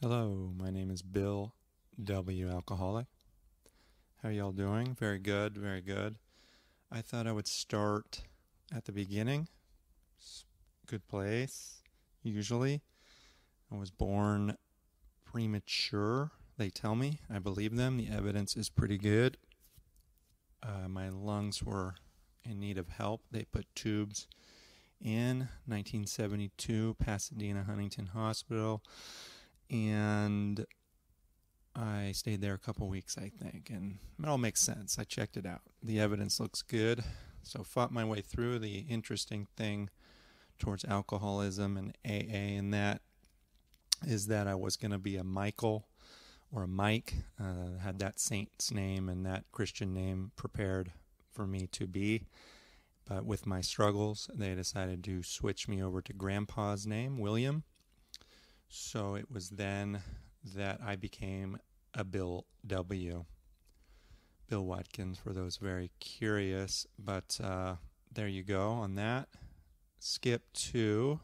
Hello, my name is Bill W. Alcoholic. How y'all doing? Very good, very good. I thought I would start at the beginning. Good place, usually. I was born premature, they tell me. I believe them. The evidence is pretty good. My lungs were in need of help. They put tubes in 1972, Pasadena Huntington Hospital, and I stayed there a couple weeks, I think, and it all makes sense. I checked it out. The evidence looks good. So fought my way through. The interesting thing towards alcoholism and AA and that is that I was going to be a Michael or a Mike. Had that saint's name and that Christian name prepared for me to be. But with my struggles, they decided to switch me over to Grandpa's name, William. So it was then that I became a Bill W. Bill Watkins, for those very curious. But there you go on that. Skip to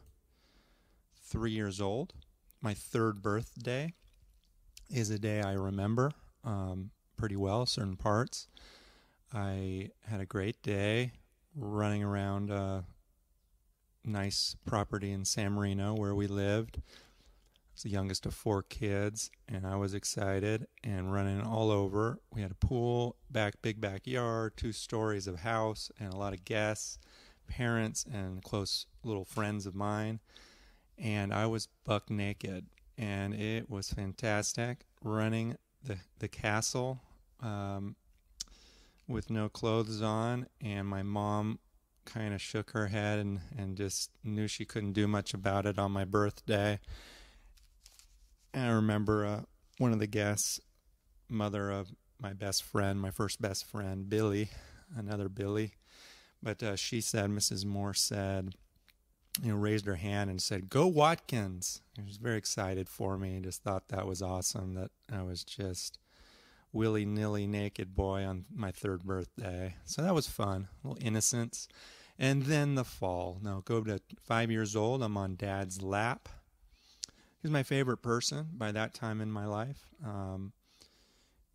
3 years old. My third birthday is a day I remember pretty well, certain parts. I had a great day running around a nice property in San Marino where we lived. I was the youngest of 4 kids, and I was excited and running all over. We had a pool, big backyard, 2 stories of house, and a lot of guests, parents, and close little friends of mine. And I was buck naked, and it was fantastic running the castle with no clothes on, and my mom kind of shook her head and just knew she couldn't do much about it on my birthday. And I remember one of the guests, mother of my best friend, my first best friend, Billy, another Billy. But she said, Mrs. Moore said, raised her hand and said, "Go Watkins." She was very excited for me. Just thought that was awesome that I was just willy-nilly naked boy on my 3rd birthday. So that was fun, a little innocence. And then the fall. Now go to 5 years old. I'm on Dad's lap. He was my favorite person by that time in my life.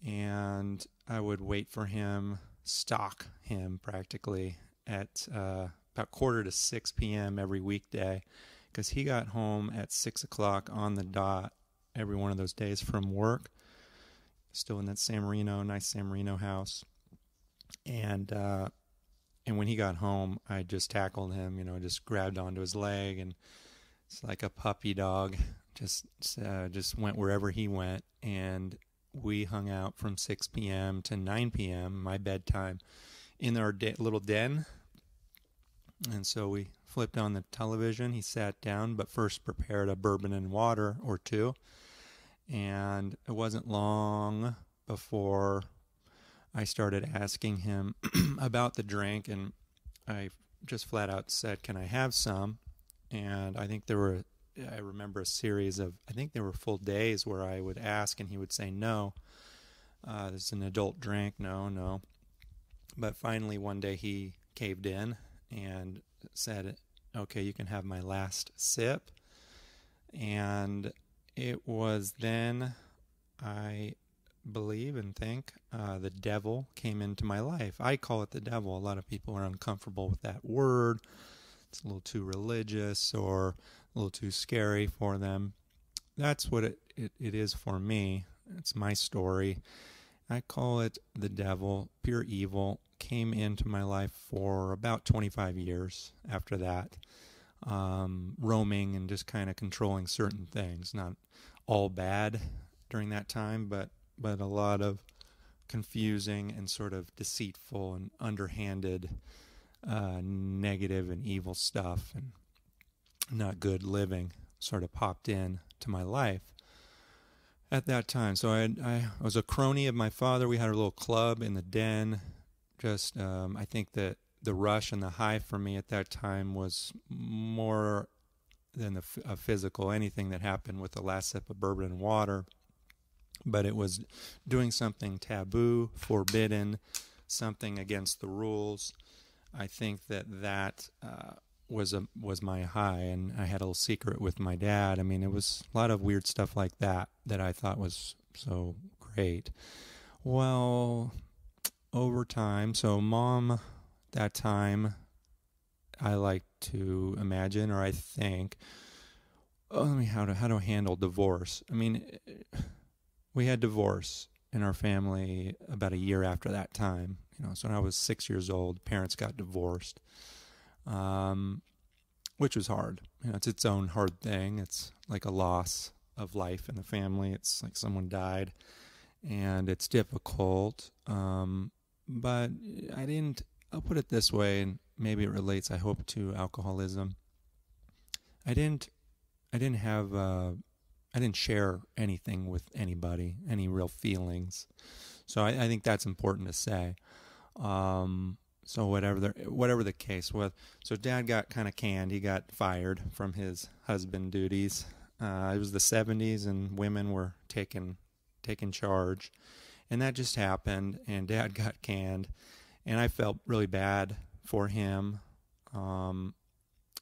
And I would wait for him, stalk him practically at about 5:45 p.m. every weekday, because he got home at 6 o'clock on the dot every one of those days from work. Still in that nice San Marino house. And when he got home, I just tackled him, just grabbed onto his leg, and it's like a puppy dog. Just went wherever he went, and we hung out from 6 p.m. to 9 p.m., my bedtime, in our little den. And so we flipped on the television. He sat down, but first prepared a bourbon and water or 2. And it wasn't long before I started asking him about the drink, and I just flat out said, "Can I have some?" And I remember a series of, I think there were full days where I would ask and he would say, "No, this is an adult drink, no." But finally one day he caved in and said, "Okay, you can have my last sip." And it was then, I believe and think, the devil came into my life. I call it the devil. A lot of people are uncomfortable with that word. It's a little too religious or a little too scary for them. That's what it is for me. It's my story. I call it the devil. Pure evil came into my life for about 25 years after that. Roaming and just kind of controlling certain things. Not all bad during that time, but a lot of confusing and sort of deceitful and underhanded negative and evil stuff and not good living sort of popped in to my life at that time. So I was a crony of my father. We had a little club in the den. Just I think that the rush and the high for me at that time was more than a physical, anything that happened with the last sip of bourbon and water. But it was doing something taboo, forbidden, something against the rules. I think that was my high, and I had a little secret with my dad. I mean, it was a lot of weird stuff like that that I thought was so great. Well, over time, so mom, that time, I like to imagine, or I think, how to handle divorce. I mean, we had divorce in our family about a year after that time. So when I was 6 years old, parents got divorced, which was hard. It's its own hard thing. It's like a loss of life in the family. It's like someone died, and it's difficult. But I'll put it this way, and maybe it relates, I hope, to alcoholism. I didn't share anything with anybody, any real feelings. So I think that's important to say. So whatever the case was, so Dad got kind of canned. He got fired from his husband duties. It was the 70s, and women were taking charge, and that just happened. And Dad got canned, and I felt really bad for him.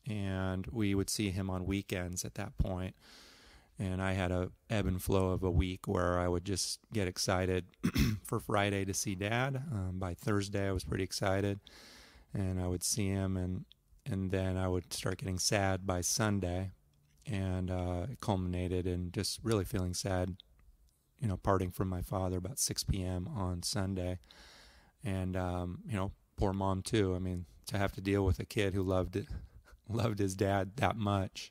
And we would see him on weekends at that point. And I had a ebb and flow of a week where I would just get excited for Friday to see Dad. By Thursday, I was pretty excited, and I would see him, and then I would start getting sad by Sunday, and it culminated in just really feeling sad, parting from my father about 6 p.m. on Sunday. And, poor mom too. I mean, to have to deal with a kid who loved his dad that much.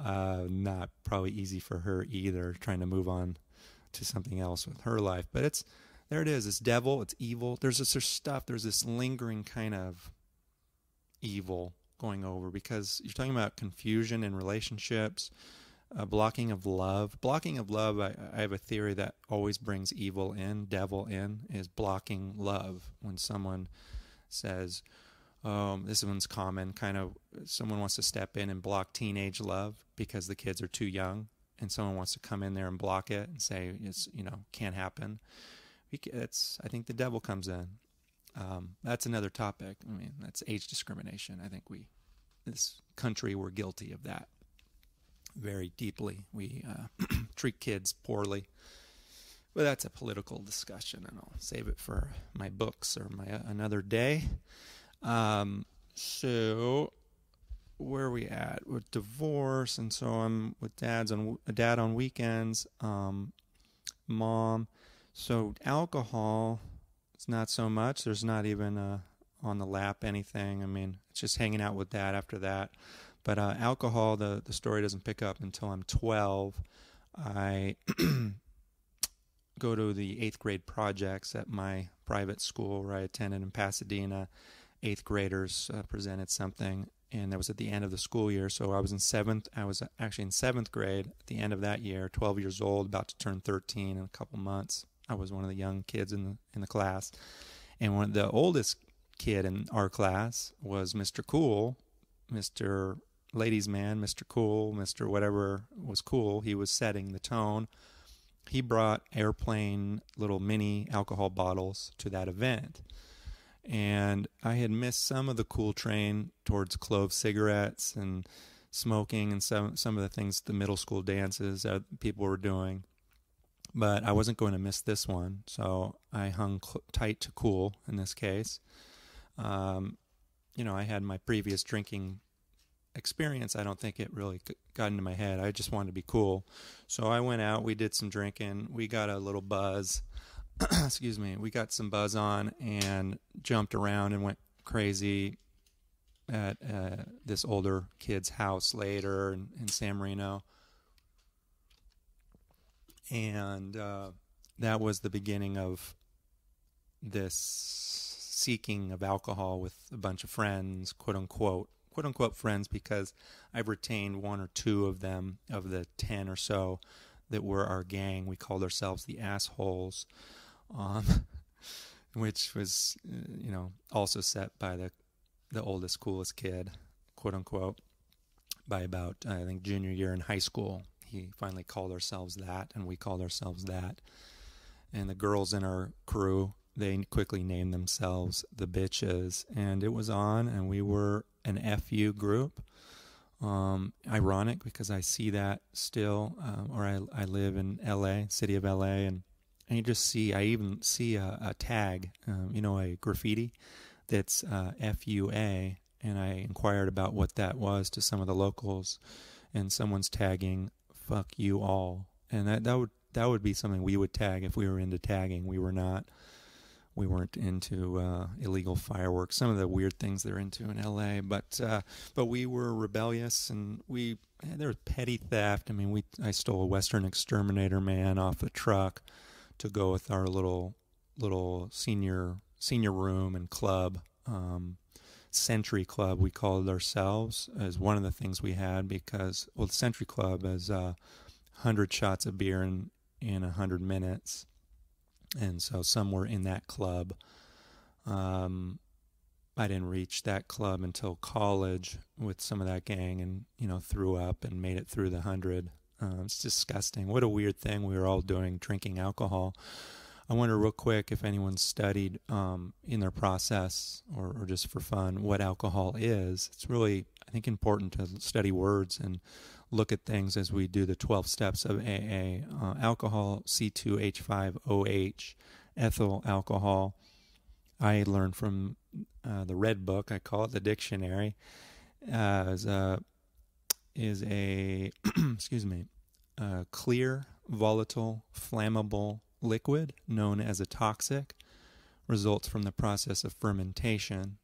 Not probably easy for her either, trying to move on to something else with her life. But there it is. It's devil. It's evil. There's this lingering kind of evil going over, because you're talking about confusion in relationships, blocking of love. Blocking of love, I have a theory that always brings evil in, devil in, is blocking love. When someone says, this one's common, kind of someone wants to step in and block teenage love because the kids are too young, and someone wants to come in there and block it and say can't happen. I think the devil comes in. That's another topic. I mean, that's age discrimination. I think this country, we're guilty of that very deeply. We treat kids poorly. But that's a political discussion, and I'll save it for my books or another day. So where are we at with divorce? And so I'm with dad on weekends, mom. So alcohol, it's not so much. There's not even on the lap anything. I mean, it's just hanging out with dad after that. But alcohol, the story doesn't pick up until I'm 12. I go to the 8th grade projects at my private school where I attended in Pasadena. 8th graders presented something, and that was at the end of the school year. So I was actually in 7th grade at the end of that year, 12 years old, about to turn 13 in a couple months. I was one of the young kids in the class, and the oldest kid in our class was Mr. Cool, Mr. Ladies Man, Mr. Cool, Mr. whatever was cool. He was setting the tone. He brought airplane little mini alcohol bottles to that event. And I had missed some of the cool train towards clove cigarettes and smoking and some of the things, the middle school dances that people were doing. But I wasn't going to miss this one, so I hung tight to cool in this case. I had my previous drinking experience. I don't think it really got into my head. I just wanted to be cool. So I went out, we did some drinking, we got a little buzz. Excuse me, we got some buzz on and jumped around and went crazy at this older kid's house later in San Marino. And that was the beginning of this seeking of alcohol with a bunch of friends, quote unquote friends, because I've retained one or two of them, of the 10 or so that were our gang. We called ourselves the Assholes. Which was, also set by the oldest, coolest kid, quote unquote, by about, I think, junior year in high school. He finally called ourselves that, and we called ourselves that. And the girls in our crew, they quickly named themselves the Bitches, and it was on, and we were an FU group. Ironic because I see that still, or I live in LA, city of LA, and you just see, I even see a tag, a graffiti that's FUA, and I inquired about what that was to some of the locals, and someone's tagging "fuck you all," and that would be something we would tag if we were into tagging. We weren't into illegal fireworks, some of the weird things they're into in LA, but we were rebellious, and there was petty theft. I mean, I stole a Western Exterminator man off the truck to go with our little senior room and club, Century Club we called ourselves, as one of the things we had, because the Century Club is 100 shots of beer in 100 minutes. And so some were in that club. I didn't reach that club until college with some of that gang, and threw up and made it through the 100. It's disgusting. What a weird thing we were all doing, drinking alcohol. I wonder real quick if anyone's studied in their process or just for fun what alcohol is. It's really, I think, important to study words and look at things as we do the 12 steps of AA. Alcohol, C2H5OH, ethyl alcohol. I learned from the Red Book, I call it the dictionary, is a excuse me, clear, volatile, flammable liquid known as a toxic, results from the process of fermentation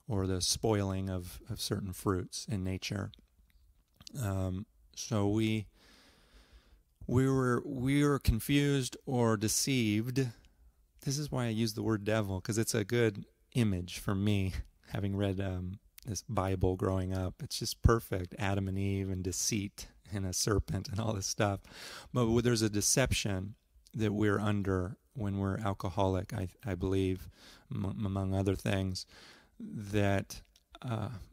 or the spoiling of certain fruits in nature. So we were confused or deceived. This is why I use the word devil, because it's a good image for me, having read this Bible growing up. It's just perfect. Adam and Eve and deceit and a serpent and all this stuff. But there's a deception that we're under when we're alcoholic, I believe, among other things, that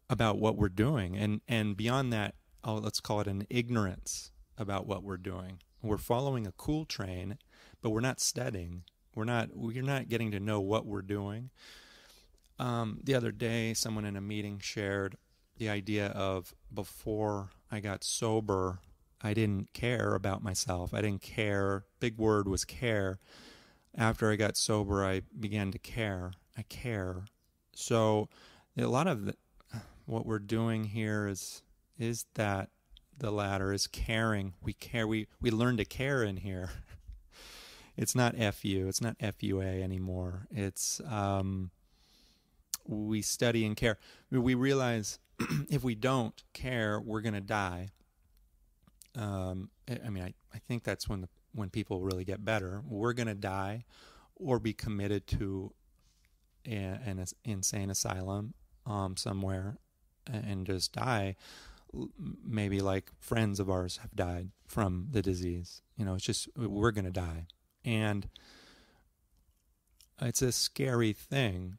about what we're doing. And beyond that, let's call it an ignorance about what we're doing. We're following a cool train, but we're not studying. We're not getting to know what we're doing. The other day, someone in a meeting shared the idea of, before I got sober, I didn't care about myself. I didn't care. Big word was care. After I got sober, I began to care. I care. So a lot of what we're doing here is that the latter, is caring. We care. We learn to care in here. It's not FU. It's not FUA anymore. It's we study and care. We realize if we don't care, we're going to die. I think that's when people really get better. We're going to die or be committed to an insane asylum somewhere and just die. Maybe like friends of ours have died from the disease. It's just, we're going to die. And it's a scary thing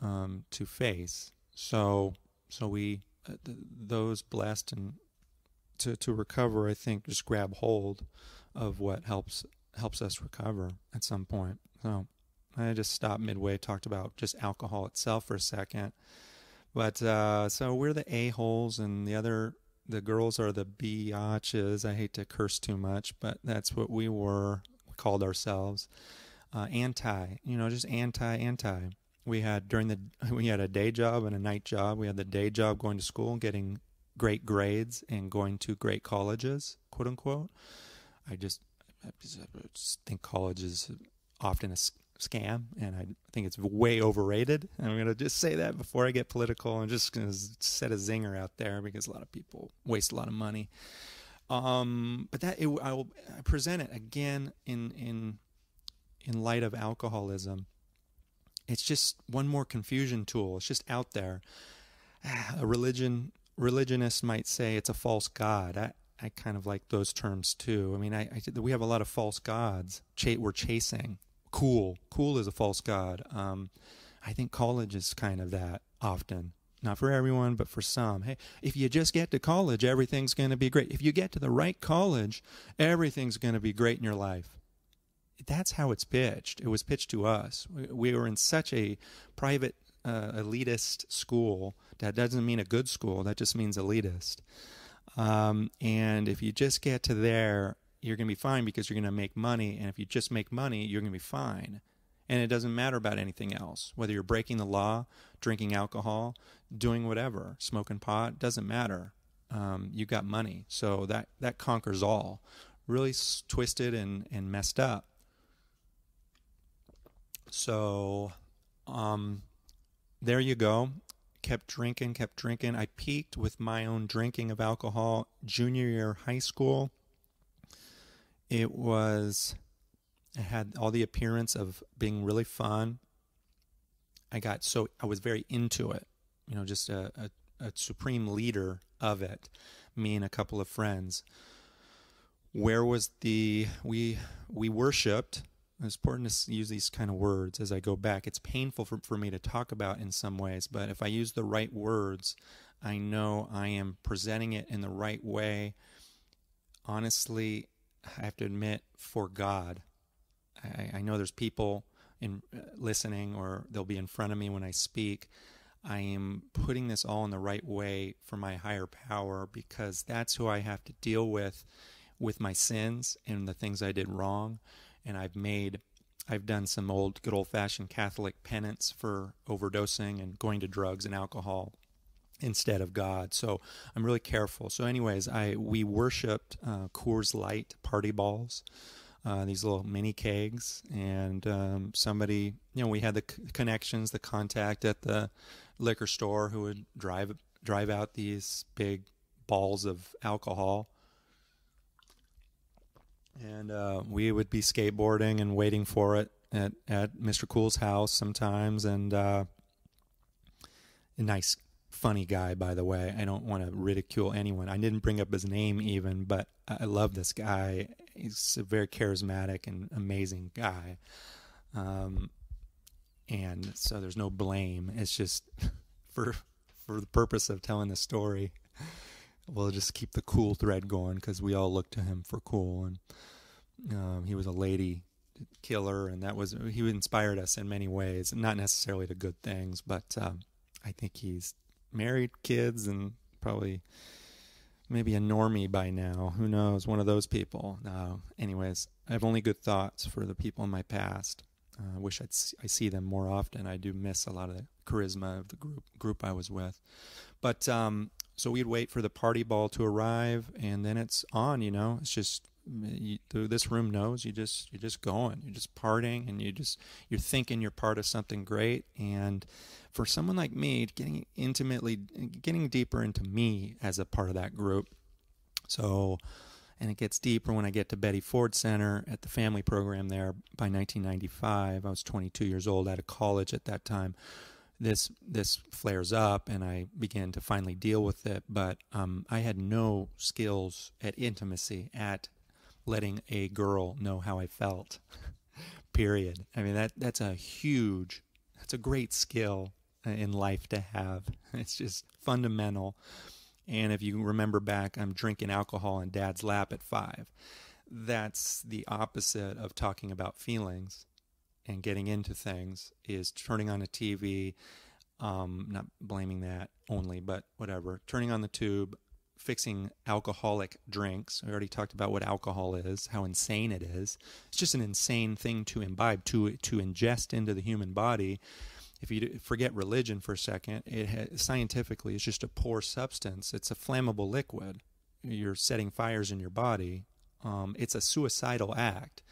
to face. So we, those blessed and to recover, I think, just grab hold of what helps us recover at some point. So I just stopped midway, talked about just alcohol itself for a second. But so we're the a-holes, and the girls are the biatches. I hate to curse too much, but that's what we called ourselves. Just anti. We had a day job and a night job. We had the day job going to school, getting great grades, and going to great colleges, quote unquote. I just think college is often a scam, and I think it's way overrated. And I'm going to just say that before I get political. I'm just going to set a zinger out there, because a lot of people waste a lot of money. But I present it again in light of alcoholism. It's just one more confusion tool. It's just out there. A religionists might say it's a false god. I kind of like those terms too. I mean, we have a lot of false gods we're chasing. Cool is a false god. I think college is kind of that often. Not for everyone, but for some. Hey, if you just get to college, everything's going to be great. If you get to the right college, everything's going to be great in your life. that's how it's pitched. It was pitched to us. We were in such a private, elitist school. That doesn't mean a good school. That just means elitist. And if you just get to there, you're going to be fine because you're going to make money. And if you just make money, you're going to be fine. And it doesn't matter about anything else. Whether you're breaking the law, drinking alcohol, doing whatever, smoking pot, doesn't matter. You got money. So that conquers all. Really twisted and messed up. So there you go. Kept drinking. I peaked with my own drinking of alcohol junior year of high school. It had all the appearance of being really fun. I was very into it, just a supreme leader of it, me and a couple of friends. Where was we worshipped. It's important to use these kind of words as I go back. It's painful for me to talk about in some ways, but if I use the right words, I know I am presenting it in the right way. Honestly, I have to admit, for God. I know there's people listening, or they'll be in front of me when I speak. I am putting this all in the right way for my higher power, because that's who I have to deal with my sins and the things I did wrong. And I've done some good old-fashioned Catholic penance for overdosing and going to drugs and alcohol instead of God. So I'm really careful. So anyways, we worshipped Coors Light party balls, these little mini kegs, and somebody, we had the connections, the contact at the liquor store who would drive out these big balls of alcohol. And we would be skateboarding and waiting for it at Mr. Cool's house sometimes. And a nice, funny guy, by the way. I don't want to ridicule anyone. I didn't bring up his name even, but I love this guy. He's a very charismatic and amazing guy. And so there's no blame. It's just for the purpose of telling the story. We'll just keep the cool thread going, because we all look to him for cool. And he was a lady killer, and he inspired us in many ways, not necessarily to good things, but I think he's married, kids, and probably maybe a normie by now. Who knows? One of those people. Anyways, I have only good thoughts for the people in my past. I wish I see them more often. I do miss a lot of the charisma of the group I was with. But so we'd wait for the party ball to arrive, and then it's on. It's just this room knows you're just going, you're just partying, and you're thinking you're part of something great. And for someone like me, getting deeper into me as a part of that group. So, and it gets deeper when I get to Betty Ford Center at the family program there. By 1995, I was 22 years old, out of college at that time. This flares up, and I began to finally deal with it. But I had no skills at intimacy, at letting a girl know how I felt. Period. I mean, that's a great skill in life to have. It's just fundamental. And if you remember back, I'm drinking alcohol in Dad's lap at 5. That's the opposite of talking about feelings and getting into things, is turning on a TV, not blaming that only, but whatever, turning on the tube, fixing alcoholic drinks. We already talked about what alcohol is, how insane it is. It's just an insane thing to imbibe, to ingest into the human body. If you forget religion for a second, scientifically, it's just a poor substance. It's a flammable liquid. You're setting fires in your body. It's a suicidal act.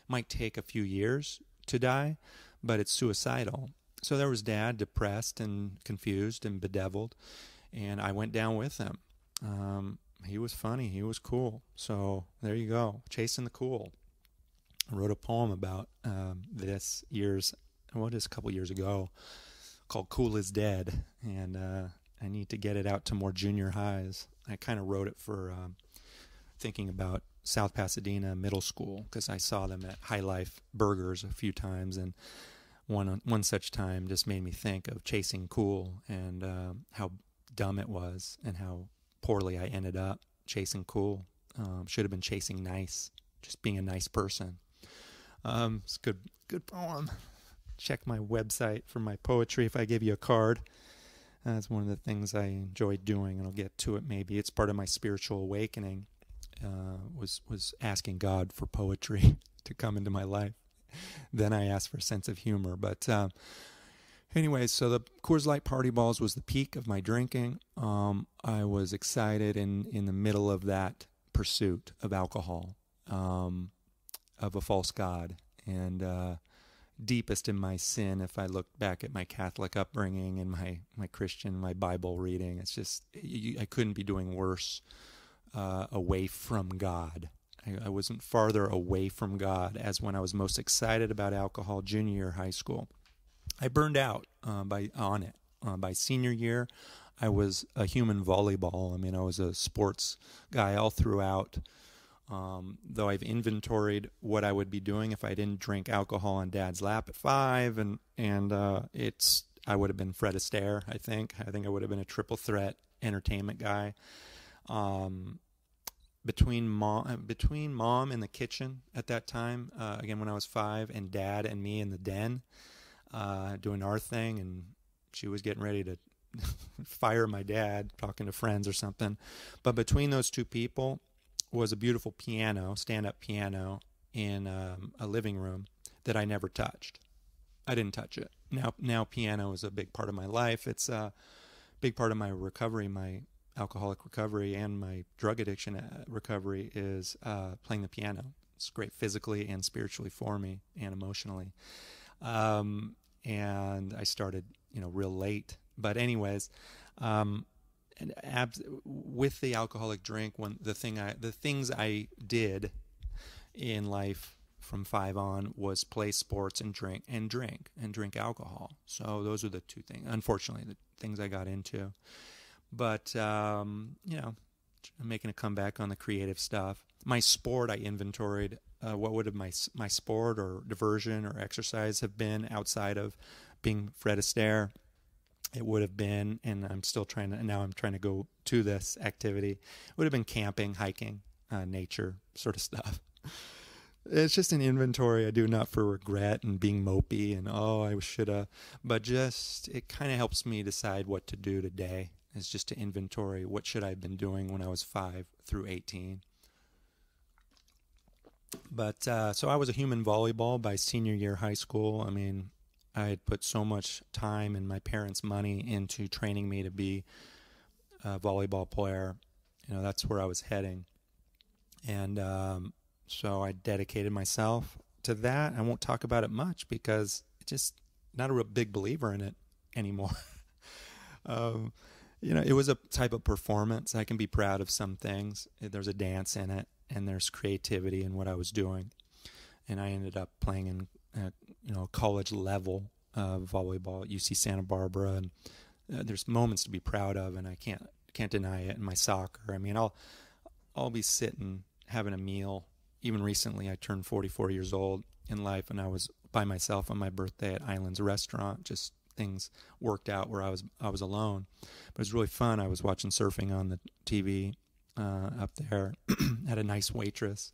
Might take a few years to die, but it's suicidal. So there was Dad, depressed and confused and bedeviled, and I went down with him. He was funny. He was cool. So there you go, chasing the cool. I wrote a poem about this a couple years ago, called Cool is Dead, and I need to get it out to more junior highs. I kind of wrote it for thinking about South Pasadena Middle School, because I saw them at High Life Burgers a few times, and one such time just made me think of chasing cool, and how dumb it was, and how poorly I ended up chasing cool. Should have been chasing nice, just being a nice person. It's a good poem. Check my website for my poetry if I give you a card. That's one of the things I enjoy doing, and I'll get to it maybe. It's part of my spiritual awakening, was asking God for poetry to come into my life. Then I asked for a sense of humor. But anyway, so the Coors Light Party Balls was the peak of my drinking. I was excited in the middle of that pursuit of alcohol, of a false god, and deepest in my sin. If I look back at my Catholic upbringing and my Christian, my Bible reading, it's just, I couldn't be doing worse away from God. I wasn't farther away from God as when I was most excited about alcohol, junior year high school. I burned out by senior year. I was a human volleyball. I mean, I was a sports guy all throughout. Though I've inventoried what I would be doing if I didn't drink alcohol on Dad's lap at 5, and I would have been Fred Astaire. I think I would have been a triple threat entertainment guy. Between mom in the kitchen at that time, again when I was 5, and Dad and me in the den, doing our thing, and she was getting ready to fire my dad, talking to friends or something. But between those two people was a beautiful piano, stand-up piano, in a living room that I never touched. I didn't touch it. Now piano is a big part of my life. It's a big part of my recovery, my alcoholic recovery and my drug addiction recovery is playing the piano. It's great physically and spiritually for me and emotionally. And I started, real late. But anyways, with the alcoholic drink, the things I did in life from 5 on was play sports and drink alcohol. So those are the two things, unfortunately, the things I got into. But I'm making a comeback on the creative stuff. My sport, I inventoried what would have my sport or diversion or exercise have been outside of being Fred Astaire. It would have been, and I'm trying to go to this activity. It would have been camping, hiking, nature sort of stuff. It's just an inventory I do, not for regret and being mopey and, I should have, but just, it kind of helps me decide what to do today. It's just to inventory what should I have been doing when I was 5 through 18. But, so I was a human volleyball by senior year high school. I mean, I had put so much time and my parents' money into training me to be a volleyball player. That's where I was heading. And so I dedicated myself to that. I won't talk about it much because it's just not a real big believer in it anymore. It was a type of performance. I can be proud of some things. There's a dance in it, and there's creativity in what I was doing. And I ended up playing in college level volleyball at UC Santa Barbara, and there's moments to be proud of, and I can't deny it. In my soccer, I mean, I'll be sitting having a meal. Even recently, I turned 44 years old in life, and I was by myself on my birthday at Islands Restaurant. Just things worked out where I was alone, but it was really fun. I was watching surfing on the TV up there. Had a nice waitress.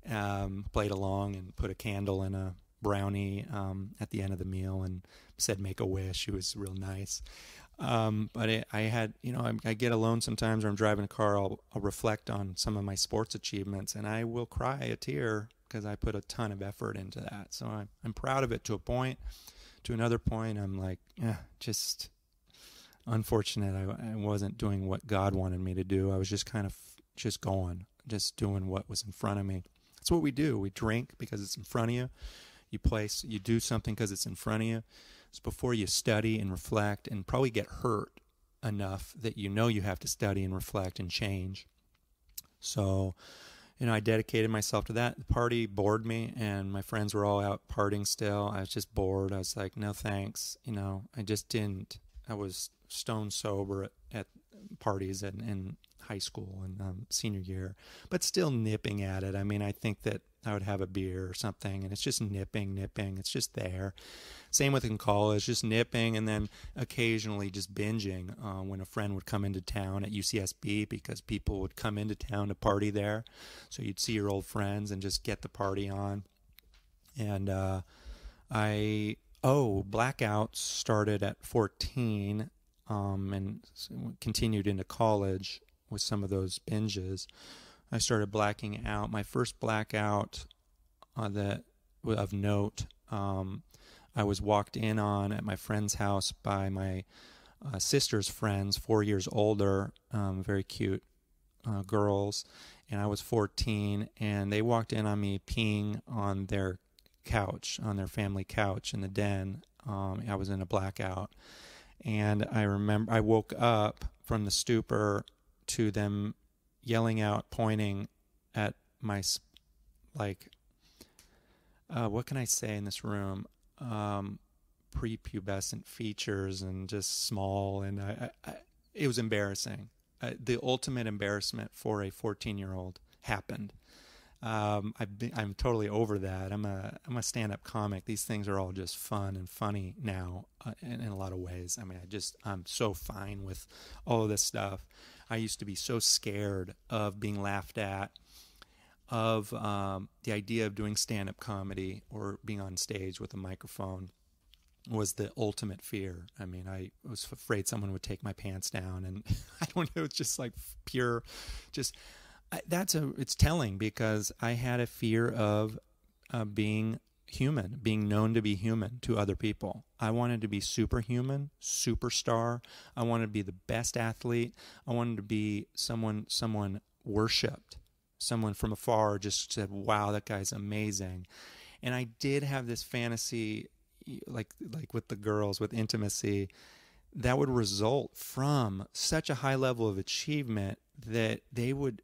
Played along and put a candle in a brownie at the end of the meal and said make a wish. It was real nice. But I had, I get alone sometimes, or I'm driving a car, I'll reflect on some of my sports achievements, and I will cry a tear because I put a ton of effort into that. So I'm proud of it to a point. To another point, I'm like, just unfortunate I wasn't doing what God wanted me to do. I was just kind of just doing what was in front of me. That's what we do. We drink because it's in front of you. You do something because it's in front of you. It's before you study and reflect and probably get hurt enough that you have to study and reflect and change. So, I dedicated myself to that. The party bored me, and my friends were all out partying still. I was just bored. I was like, no thanks. I just didn't. I was stone sober at parties in high school and senior year, but still nipping at it. I mean, I think that I would have a beer or something, and it's just nipping. It's just there. Same with in college, just nipping, and then occasionally just binging when a friend would come into town at UCSB, because people would come into town to party there. So you'd see your old friends and just get the party on. And blackouts started at 14, and continued into college with some of those binges. I started blacking out. My first blackout of note, I was walked in on at my friend's house by my sister's friends, 4 years older, very cute girls, and I was 14, and they walked in on me peeing on their couch, on their family couch in the den. I was in a blackout, and I remember I woke up from the stupor to them yelling out, pointing at my, what can I say in this room? Prepubescent features and just small, and it was embarrassing. The ultimate embarrassment for a 14-year-old happened. I'm totally over that. I'm a stand-up comic. These things are all just fun and funny now, in a lot of ways. I mean, I'm so fine with all of this stuff. I used to be so scared of being laughed at, of the idea of doing stand-up comedy or being on stage with a microphone was the ultimate fear. I mean, I was afraid someone would take my pants down, and I don't know, it's just like pure, just, it's telling, because I had a fear of being human, being known to be human to other people. I wanted to be superhuman, superstar. I wanted to be the best athlete. I wanted to be someone worshipped. Someone from afar just said, wow, that guy's amazing. And I did have this fantasy, like with the girls, with intimacy, that would result from such a high level of achievement that they would,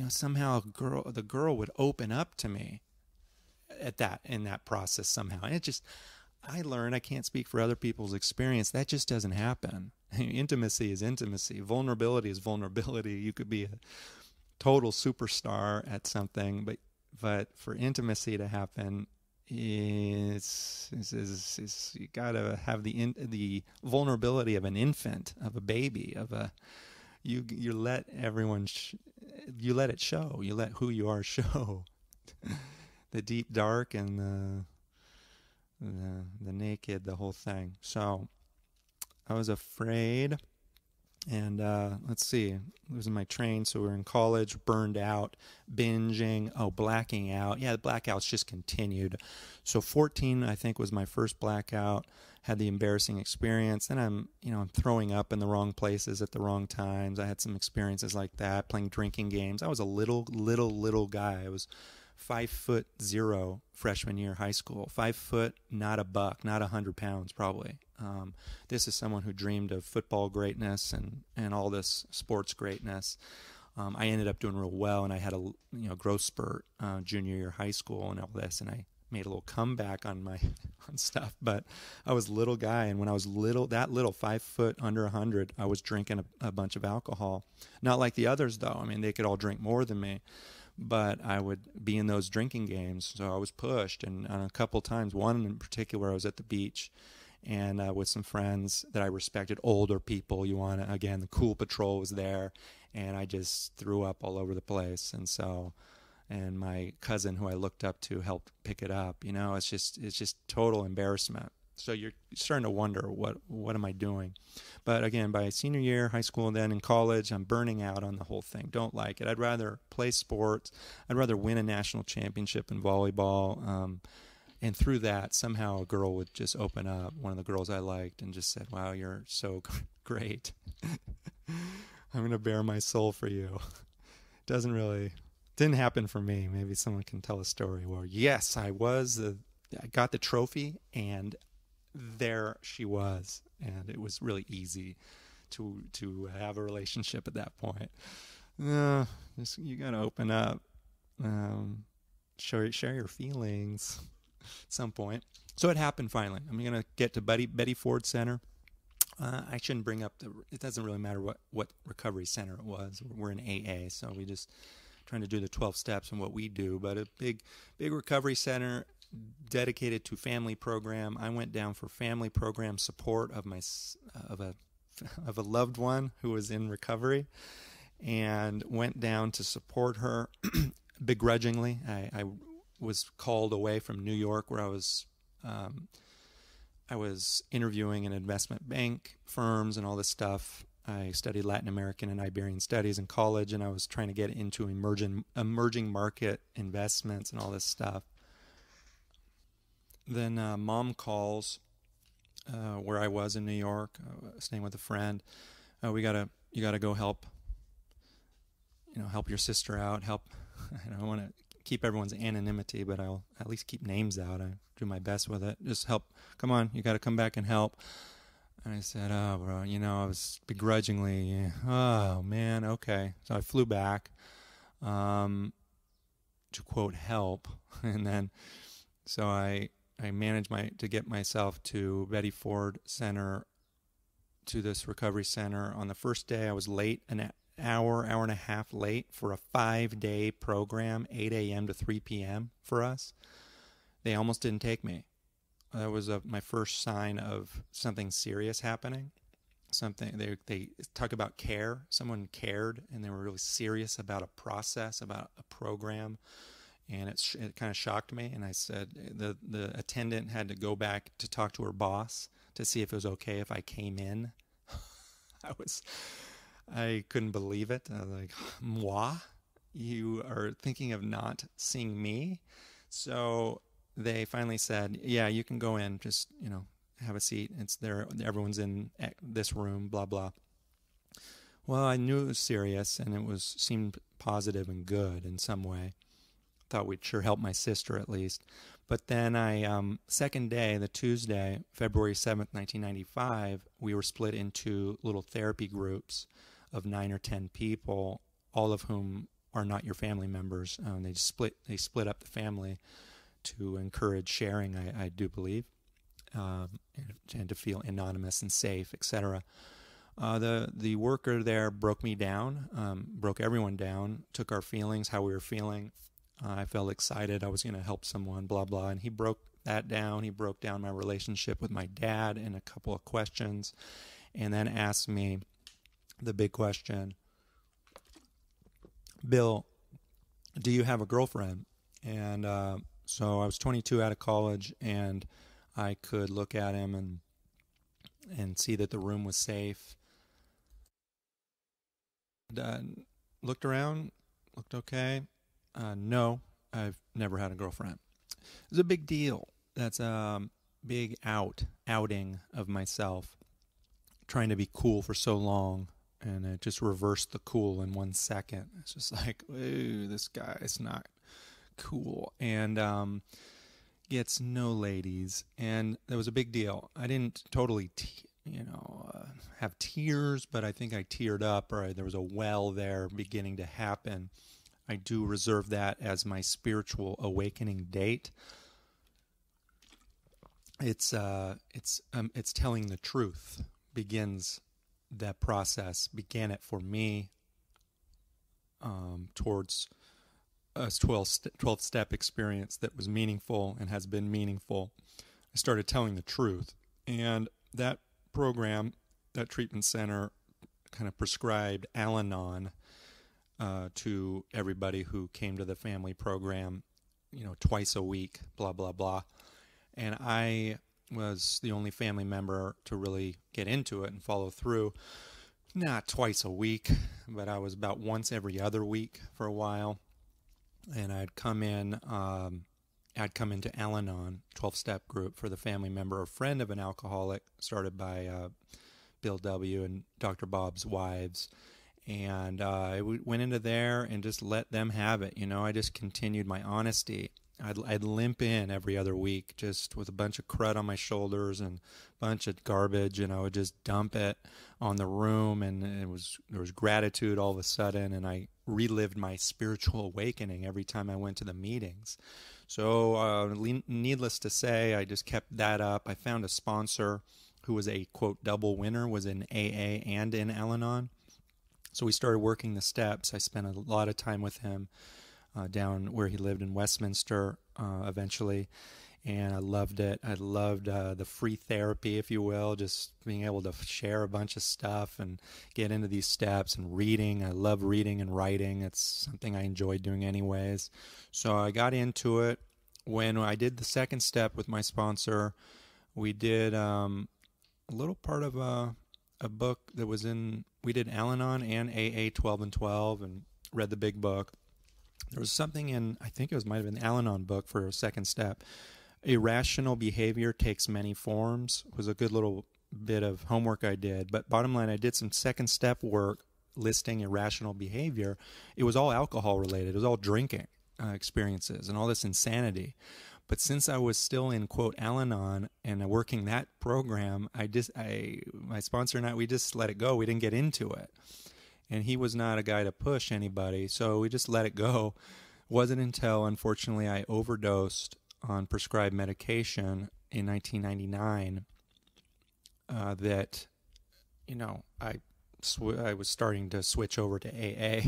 somehow the girl would open up to me in that process somehow. And I learned, I can't speak for other people's experience, that just doesn't happen. Intimacy is intimacy. Vulnerability is vulnerability. You could be a total superstar at something, but for intimacy to happen, you gotta have the vulnerability of an infant, of a baby, you let everyone you let it show, you let who you are show, the deep dark and the naked, the whole thing. So I was afraid. And let's see, losing my train. So we were in college, burned out, binging, blacking out. Yeah, the blackouts just continued. So 14, I think, was my first blackout. Had the embarrassing experience. Then I'm throwing up in the wrong places at the wrong times. I had some experiences like that, playing drinking games. I was a little guy. I was 5'0" freshman year high school. 5 foot, not a buck, not 100 pounds probably. This is someone who dreamed of football greatness and all this sports greatness. I ended up doing real well, and I had a growth spurt junior year high school and all this, and I made a little comeback on stuff. But I was a little guy, and when I was that little, 5 foot, under 100, I was drinking a bunch of alcohol. Not like the others though. I mean, they could all drink more than me. But I would be in those drinking games, so I was pushed. And on a couple times, one in particular, I was at the beach, and with some friends that I respected, older people. Again, the Cool Patrol was there, and I just threw up all over the place. And my cousin, who I looked up to, helped pick it up. It's just total embarrassment. So you're starting to wonder, what am I doing? But again, by senior year, high school, and then in college, I'm burning out on the whole thing. Don't like it. I'd rather play sports. I'd rather win a national championship in volleyball. And through that, somehow a girl would just open up, one of the girls I liked, and just said, wow, you're so great. I'm going to bare my soul for you. Didn't happen for me. Maybe someone can tell a story where, yes, I got the trophy, and there she was, and it was really easy to have a relationship at that point. You gotta open up, share your feelings at some point. So it happened finally. I'm gonna get to Betty Ford Center. I shouldn't bring up it doesn't really matter what recovery center it was. We're in AA, so we just trying to do the 12 steps and what we do, but a big recovery center dedicated to family program. I went down for family program support of a loved one who was in recovery, and went down to support her begrudgingly. I was called away from New York, where I was interviewing in investment bank firms and all this stuff. I studied Latin American and Iberian studies in college, and I was trying to get into emerging market investments and all this stuff. Then mom calls where I was in New York, staying with a friend. You gotta go help your sister out. Help. I don't want to keep everyone's anonymity, but I'll at least keep names out. I do my best with it. Just help. Come on, you got to come back and help. And I said, oh, bro, I was begrudgingly, oh, man, okay. So I flew back to, quote, help. And then, so I managed to get myself to Betty Ford Center, to this recovery center. On the first day, I was late, an hour and a half late for a 5-day program, 8 a.m. to 3 p.m. for us. They almost didn't take me. That was my first sign of something serious happening. They talk about care. Someone cared, and they were really serious about a process, about a program, and it kind of shocked me. And I said the attendant had to go back to talk to her boss to see if it was okay if I came in. I couldn't believe it. I was like, moi? You are thinking of not seeing me? So they finally said, yeah, you can go in. Just, have a seat. It's there. Everyone's in this room, blah, blah. Well, I knew it was serious, and it seemed positive and good in some way. Thought we'd sure help my sister at least. But then second day, the Tuesday, February 7th, 1995, we were split into little therapy groups of 9 or 10 people, all of whom are not your family members. They split up the family to encourage sharing, I do believe, and to feel anonymous and safe, etc. The worker there broke me down, broke everyone down, took our feelings, how we were feeling. I felt excited. I was going to help someone, blah, blah. And he broke that down. He broke down my relationship with my dad and a couple of questions, and then asked me the big question, Bill, do you have a girlfriend? And so I was 22 out of college, and I could look at him and see that the room was safe. Looked around, looked okay. No, I've never had a girlfriend. It's a big deal. That's a big outing of myself, trying to be cool for so long, and it just reversed the cool in 1 second. It's just like, ooh, this guy is not cool, and gets no ladies, and that was a big deal. I didn't totally, have tears, but I think I teared up, or there was a well there beginning to happen. I do reserve that as my spiritual awakening date. It's telling the truth. That process began it for me towards a 12th step experience that was meaningful and has been meaningful. I started telling the truth, and that program, that treatment center, kind of prescribed Al-Anon to everybody who came to the family program, twice a week, blah, blah, blah. And I was the only family member to really get into it and follow through. Not twice a week, but I was about once every other week for a while. And I'd come into Al-Anon, 12-step group for the family member or friend of an alcoholic, started by Bill W. and Dr. Bob's wives. And I went into there and just let them have it. I just continued my honesty. I'd limp in every other week just with a bunch of crud on my shoulders and a bunch of garbage, and I would just dump it on the room, and there was gratitude all of a sudden, and I relived my spiritual awakening every time I went to the meetings. So needless to say, I just kept that up. I found a sponsor who was a, quote, double winner, was in AA and in Al-Anon. So we started working the steps. I spent a lot of time with him down where he lived in Westminster eventually, and I loved it. I loved the free therapy, if you will, just being able to share a bunch of stuff and get into these steps, and reading. I love reading and writing. It's something I enjoyed doing anyways. So I got into it, when I did the second step with my sponsor, we did a little part of a book that was in, we did Al-Anon and AA 12 and 12 and read the big book. There was something in, I think it was might have been the Al-Anon book for a second step. Irrational behavior takes many forms was a good little bit of homework I did. But bottom line, I did some second step work listing irrational behavior. It was all alcohol related. It was all drinking experiences and all this insanity. But since I was still in, quote, Al-Anon and working that program, my sponsor and I, we just let it go. We didn't get into it. And he was not a guy to push anybody, so we just let it go. It wasn't until, unfortunately, I overdosed on prescribed medication in 1999 that, I was starting to switch over to AA,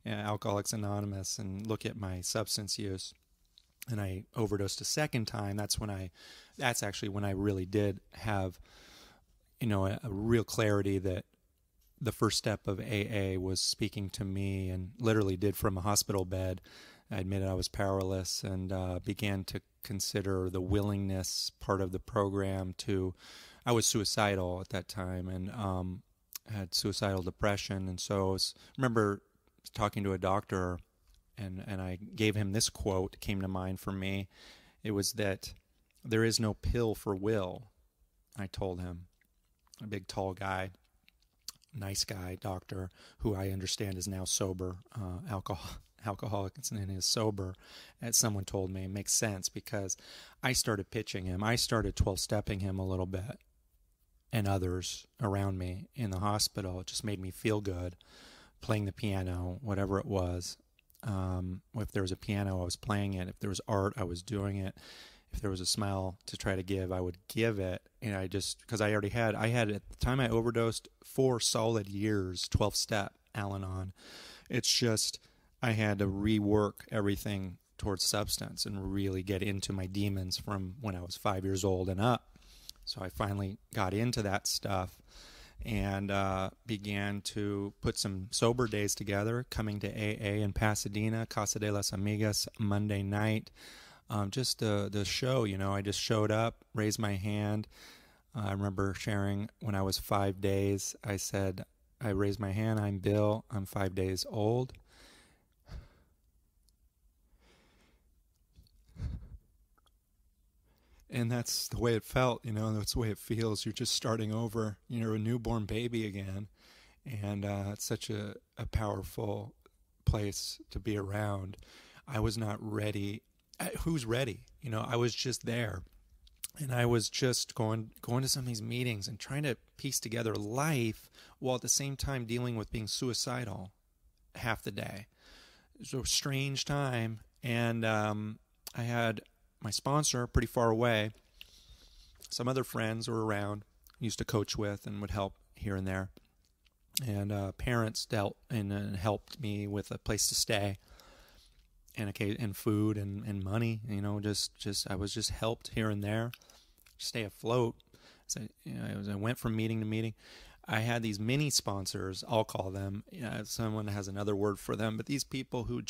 Alcoholics Anonymous, and look at my substance use. And I overdosed a second time. That's actually when I really did have, a real clarity that the first step of AA was speaking to me, and literally did from a hospital bed. I admitted I was powerless and began to consider the willingness part of the program I was suicidal at that time and had suicidal depression. And so I remember talking to a doctor, and I gave him this quote, came to mind for me. It was that there is no pill for will, I told him. A big, tall guy, nice guy, doctor, who I understand is now sober, alcoholic and is sober, as someone told me. It makes sense because I started pitching him. I started 12-stepping him a little bit, and others around me in the hospital. It just made me feel good, playing the piano, whatever it was. If there was a piano, I was playing it. If there was art, I was doing it. If there was a smile to try to give, I would give it. And because I had at the time I overdosed 4 solid years, 12-step Al-Anon. It's just, I had to rework everything towards substance and really get into my demons from when I was 5 years old and up. So I finally got into that stuff and began to put some sober days together, coming to AA in Pasadena, Casa de las Amigas, Monday night. Just the show, I just showed up, raised my hand. I remember sharing when I was 5 days, I said, I raised my hand, I'm Bill, I'm 5 days old. And that's the way it felt, that's the way it feels. You're just starting over, a newborn baby again. And it's such a powerful place to be around. I was not ready. Who's ready? I was just there. And I was just going to some of these meetings and trying to piece together life while at the same time dealing with being suicidal half the day. It was a strange time. And I had my sponsor pretty far away. Some other friends were around, used to coach with and would help here and there. And parents dealt and helped me with a place to stay and food and money. Just I was just helped here and there, stay afloat. So, I went from meeting to meeting. I had these mini sponsors, I'll call them. Someone has another word for them, but these people who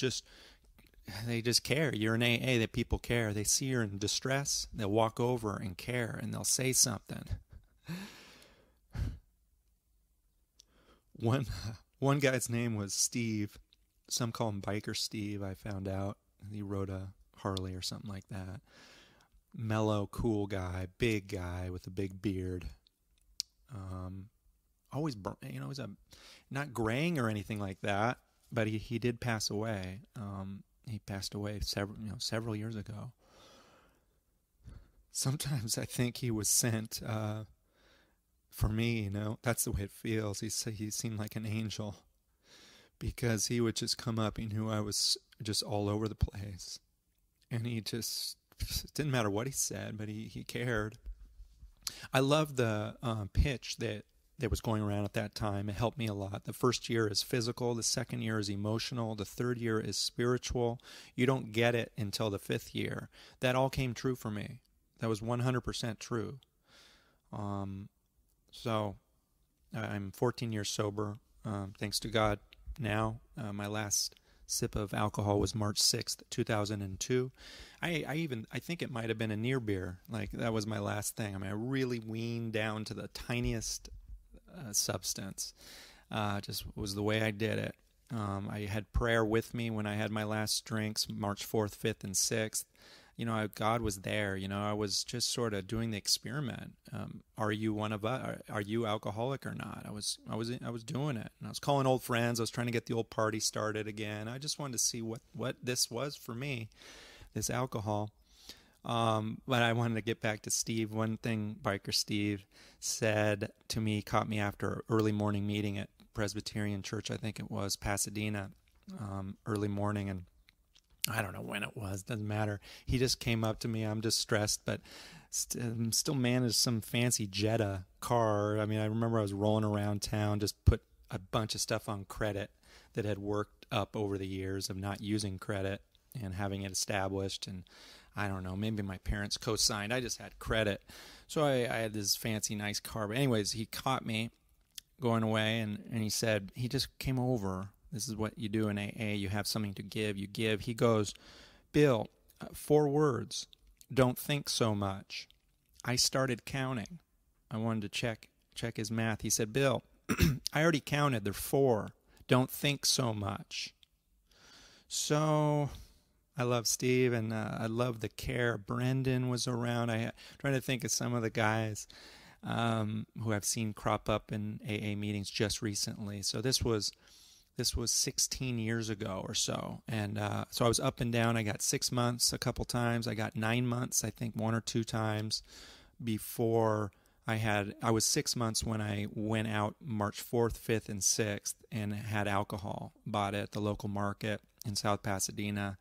they just care. You're in AA, that people care. They see you're in distress, they'll walk over and care, and they'll say something. One guy's name was Steve. Some call him Biker Steve, I found out. He rode a Harley or something like that. Mellow, cool guy, big guy with a big beard. Always, he's not graying or anything like that, but he did pass away. He passed away several years ago. Sometimes I think he was sent for me. That's the way it feels. He seemed like an angel because he would just come up. He knew I was just all over the place, and it didn't matter what he said, but he cared. I love the pitch that was going around at that time. It helped me a lot. The first year is physical. The second year is emotional. The third year is spiritual. You don't get it until the 5th year. That all came true for me. That was 100% true. So I'm 14 years sober, thanks to God now. My last sip of alcohol was March 6th, 2002. I think it might have been a near beer. Like, that was my last thing. I mean, I really weaned down to the tiniest substance. Just was the way I did it. I had prayer with me when I had my last drinks, March 4th, 5th, and 6th. God was there. I was just sort of doing the experiment. Are you one of us? Are you alcoholic or not? I was doing it, and I was calling old friends. I was trying to get the old party started again. I just wanted to see what this was for me, this alcohol. But I wanted to get back to Steve. One thing Biker Steve said to me, caught me after an early morning meeting at Presbyterian Church, I think it was, Pasadena, early morning, and I don't know when it was, doesn't matter. He just came up to me. I'm distressed, but still managed some fancy Jetta car. I mean, I remember I was rolling around town, just put a bunch of stuff on credit that had worked up over the years of not using credit and having it established. And I don't know, maybe my parents co-signed. I just had credit. So I had this fancy, nice car. But anyways, he caught me going away, and he said, he just came over. This is what you do in AA. You have something to give. You give. He goes, Bill, 4 words. Don't think so much. I started counting. I wanted to check his math. He said, Bill, I already counted. There are 4. Don't think so much. So I love Steve, and I love the care. Brendan was around. I'm trying to think of some of the guys who I've seen crop up in AA meetings just recently. So this was 16 years ago or so. And so I was up and down. I got 6 months a couple times. I got 9 months, I think 1 or 2 times before I was 6 months when I went out March 4th, 5th, and 6th and had alcohol, bought it at the local market in South Pasadena.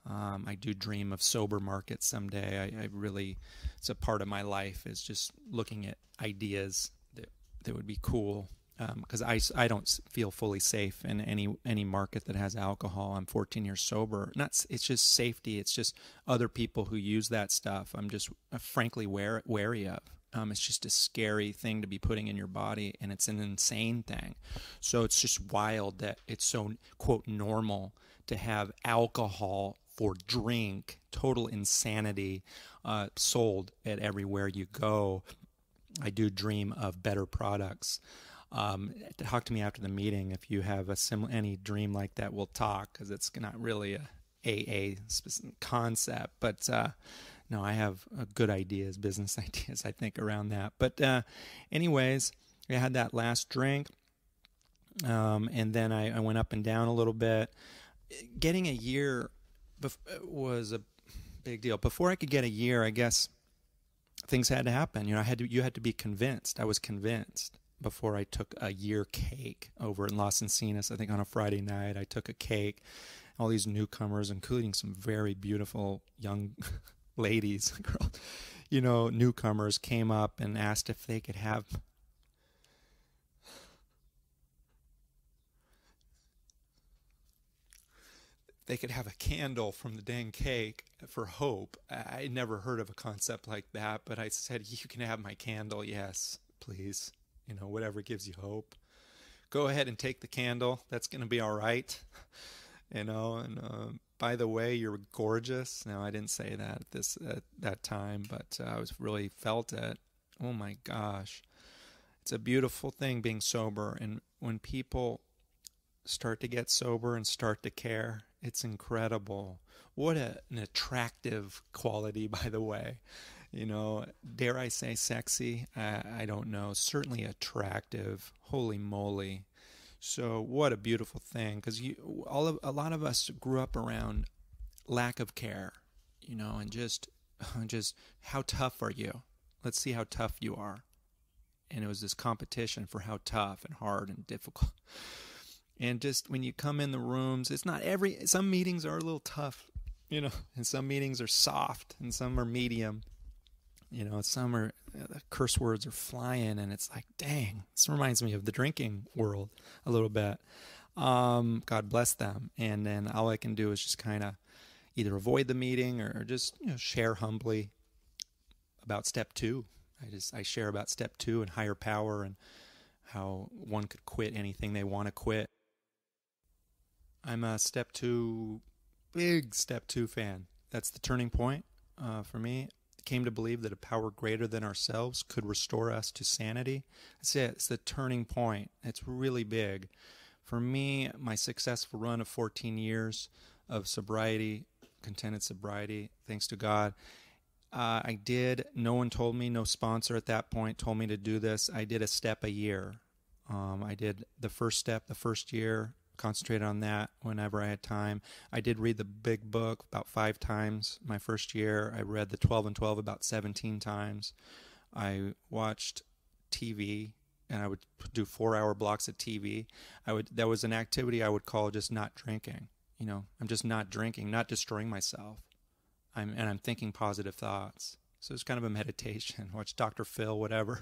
I do dream of sober markets someday. I really, it's a part of my life, is just looking at ideas that would be cool. Because I don't feel fully safe in any market that has alcohol. I'm 14 years sober. It's just safety. It's just other people who use that stuff. I'm just frankly wary of. It's just a scary thing to be putting in your body, and it's an insane thing. So it's just wild that it's so, quote, normal to have alcohol for drink, total insanity, sold at everywhere you go. I do dream of better products. Talk to me after the meeting if you have any dream like that. We'll talk, because it's not really a AA specific concept, but no, I have good ideas, business ideas, I think, around that. But anyways, I had that last drink, and then I went up and down a little bit. Getting a year was a big deal. Before I could get a year, I guess things had to happen. You had to be convinced. I was convinced. Before I took a year cake over in Los Encinas, I think on a Friday night, I took a cake. All these newcomers, including some very beautiful young ladies, newcomers, came up and asked if they could have a candle from the dang cake for hope. I never heard of a concept like that, but I said, you can have my candle, yes, please. Whatever gives you hope. Go ahead and take the candle. That's going to be all right. And by the way, you're gorgeous. Now, I didn't say that at that time, but I was really felt it. Oh my gosh. It's a beautiful thing being sober. And when people start to get sober and start to care, it's incredible. What an attractive quality, by the way. Dare I say sexy? I don't know. Certainly attractive. Holy moly. So what a beautiful thing, because a lot of us grew up around lack of care, and just how tough are you? Let's see how tough you are. And it was this competition for how tough and hard and difficult. And just when you come in the rooms, some meetings are a little tough, and some meetings are soft and some are medium. Some are, curse words are flying, and it's like, dang, this reminds me of the drinking world a little bit. God bless them. And then all I can do is just kind of either avoid the meeting or just, share humbly about step 2. I share about step 2 and higher power, and how one could quit anything they want to quit. I'm a big step two fan. That's the turning point for me. Came to believe that a power greater than ourselves could restore us to sanity. That's it. It's the turning point. It's really big. For me, my successful run of 14 years of sobriety, contented sobriety, thanks to God, no one told me, no sponsor at that point told me to do this. I did a step a year. I did the first step the first year, concentrated on that whenever I had time. I did read the big book about 5 times my first year. I read the 12 and 12 about 17 times. I watched TV, and I would do 4-hour blocks of TV. That was an activity I would call just not drinking. I'm just not drinking, not destroying myself. I'm thinking positive thoughts. So it's kind of a meditation. Watch Dr. Phil, whatever.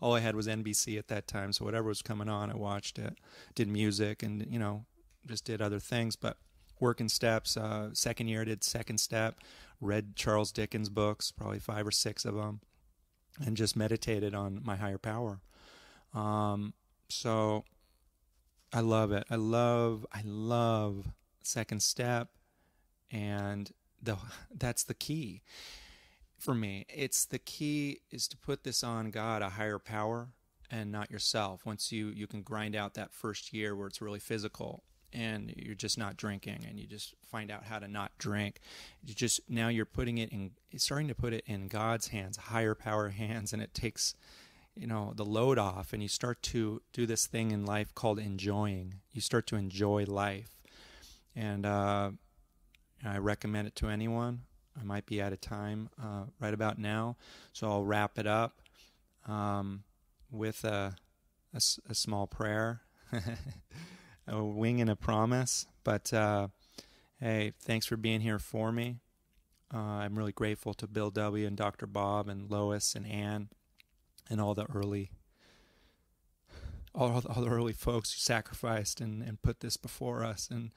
All I had was NBC at that time, so whatever was coming on, I watched it. Did music and, just did other things. But working steps, second year I did second step, read Charles Dickens books, probably 5 or 6 of them, and just meditated on my higher power. So I love it. I love second step, and that's the key. For me, it's the key is to put this on God, a higher power, and not yourself. Once you can grind out that first year where it's really physical and you're just not drinking, and you just find out how to not drink, now you're starting to put it in God's hands, higher power hands, and it takes the load off, and you start to do this thing in life called enjoying. You start to enjoy life, and I recommend it to anyone. I might be out of time right about now, so I'll wrap it up with a small prayer, a wing and a promise. But hey, thanks for being here for me. I'm really grateful to Bill W. and Dr. Bob and Lois and Ann and all the early folks who sacrificed and put this before us. And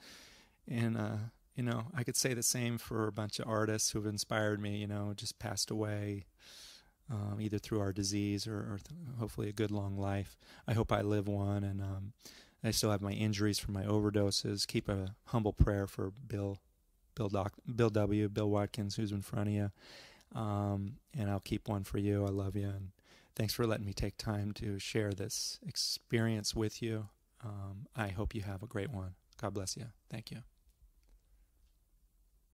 I could say the same for a bunch of artists who have inspired me, just passed away, either through our disease or hopefully a good long life. I hope I live one, and I still have my injuries from my overdoses. Keep a humble prayer for Bill W., Bill Watkins, who's in front of you, and I'll keep one for you. I love you, and thanks for letting me take time to share this experience with you. I hope you have a great one. God bless you. Thank you.